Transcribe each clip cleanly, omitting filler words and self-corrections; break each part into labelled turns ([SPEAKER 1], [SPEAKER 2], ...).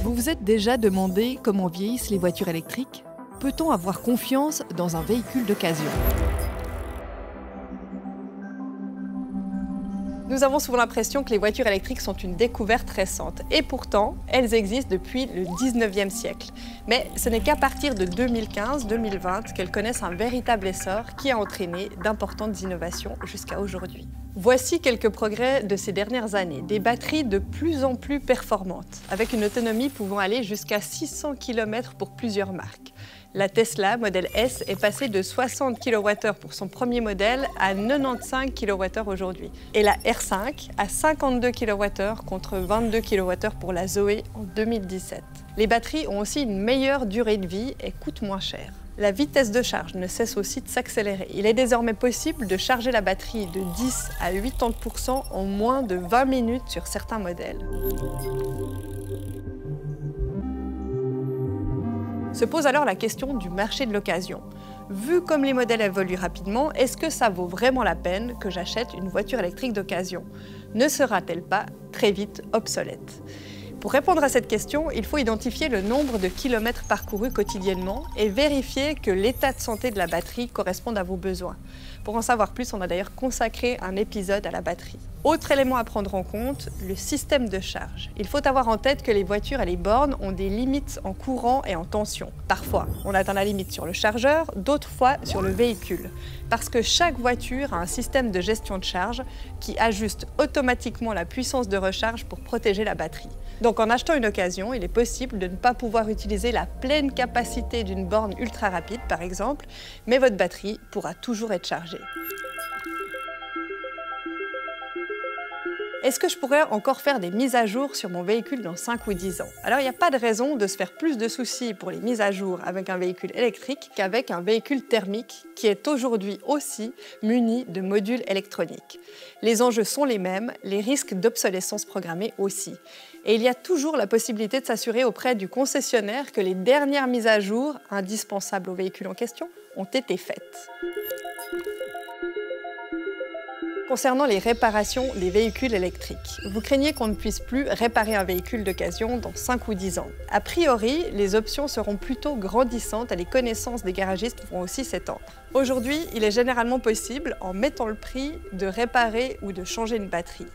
[SPEAKER 1] Vous vous êtes déjà demandé comment vieillissent les voitures électriques? Peut-on avoir confiance dans un véhicule d'occasion?
[SPEAKER 2] Nous avons souvent l'impression que les voitures électriques sont une découverte récente. Et pourtant, elles existent depuis le 19e siècle. Mais ce n'est qu'à partir de 2015-2020 qu'elles connaissent un véritable essor qui a entraîné d'importantes innovations jusqu'à aujourd'hui. Voici quelques progrès de ces dernières années. Des batteries de plus en plus performantes, avec une autonomie pouvant aller jusqu'à 600 km pour plusieurs marques. La Tesla modèle S est passée de 60 kWh pour son premier modèle à 95 kWh aujourd'hui. Et la R5 à 52 kWh contre 22 kWh pour la Zoé en 2017. Les batteries ont aussi une meilleure durée de vie et coûtent moins cher. La vitesse de charge ne cesse aussi de s'accélérer. Il est désormais possible de charger la batterie de 10 à 80% en moins de 20 minutes sur certains modèles. Se pose alors la question du marché de l'occasion. Vu comme les modèles évoluent rapidement, est-ce que ça vaut vraiment la peine que j'achète une voiture électrique d'occasion? Ne sera-t-elle pas très vite obsolète? Pour répondre à cette question, il faut identifier le nombre de kilomètres parcourus quotidiennement et vérifier que l'état de santé de la batterie corresponde à vos besoins. Pour en savoir plus, on a d'ailleurs consacré un épisode à la batterie. Autre élément à prendre en compte, le système de charge. Il faut avoir en tête que les voitures et les bornes ont des limites en courant et en tension. Parfois, on atteint la limite sur le chargeur, d'autres fois sur le véhicule. Parce que chaque voiture a un système de gestion de charge qui ajuste automatiquement la puissance de recharge pour protéger la batterie. Donc en achetant une occasion, il est possible de ne pas pouvoir utiliser la pleine capacité d'une borne ultra rapide par exemple, mais votre batterie pourra toujours être chargée. Est-ce que je pourrais encore faire des mises à jour sur mon véhicule dans 5 ou 10 ans? Alors il n'y a pas de raison de se faire plus de soucis pour les mises à jour avec un véhicule électrique qu'avec un véhicule thermique qui est aujourd'hui aussi muni de modules électroniques. Les enjeux sont les mêmes, les risques d'obsolescence programmée aussi. Et il y a toujours la possibilité de s'assurer auprès du concessionnaire que les dernières mises à jour, indispensables au véhicule en question, ont été faites. Concernant les réparations des véhicules électriques, vous craignez qu'on ne puisse plus réparer un véhicule d'occasion dans 5 ou 10 ans. A priori, les options seront plutôt grandissantes et les connaissances des garagistes vont aussi s'étendre. Aujourd'hui, il est généralement possible, en mettant le prix, de réparer ou de changer une batterie.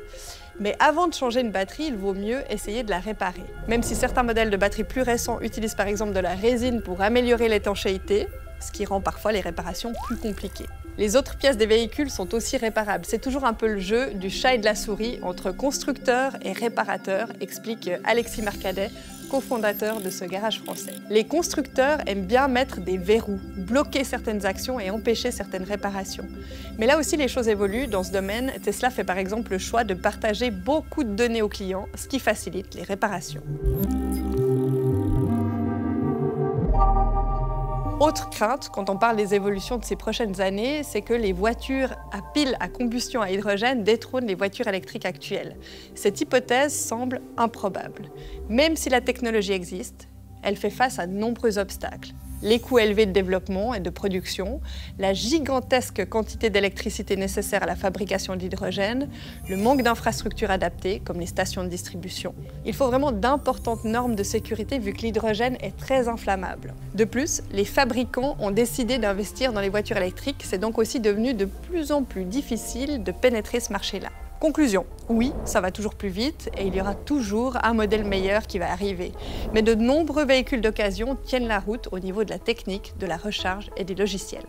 [SPEAKER 2] Mais avant de changer une batterie, il vaut mieux essayer de la réparer. Même si certains modèles de batteries plus récents utilisent par exemple de la résine pour améliorer l'étanchéité, ce qui rend parfois les réparations plus compliquées. Les autres pièces des véhicules sont aussi réparables. C'est toujours un peu le jeu du chat et de la souris entre constructeurs et réparateurs, explique Alexis Marcadet, cofondateur de ce garage français. Les constructeurs aiment bien mettre des verrous, bloquer certaines actions et empêcher certaines réparations. Mais là aussi, les choses évoluent. Dans ce domaine, Tesla fait par exemple le choix de partager beaucoup de données aux clients, ce qui facilite les réparations. Autre crainte, quand on parle des évolutions de ces prochaines années, c'est que les voitures à pile à combustion à hydrogène détrônent les voitures électriques actuelles. Cette hypothèse semble improbable. Même si la technologie existe, elle fait face à de nombreux obstacles. Les coûts élevés de développement et de production, la gigantesque quantité d'électricité nécessaire à la fabrication de l'hydrogène, le manque d'infrastructures adaptées, comme les stations de distribution. Il faut vraiment d'importantes normes de sécurité vu que l'hydrogène est très inflammable. De plus, les fabricants ont décidé d'investir dans les voitures électriques, c'est donc aussi devenu de plus en plus difficile de pénétrer ce marché-là. Conclusion, oui, ça va toujours plus vite et il y aura toujours un modèle meilleur qui va arriver. Mais de nombreux véhicules d'occasion tiennent la route au niveau de la technique, de la recharge et des logiciels.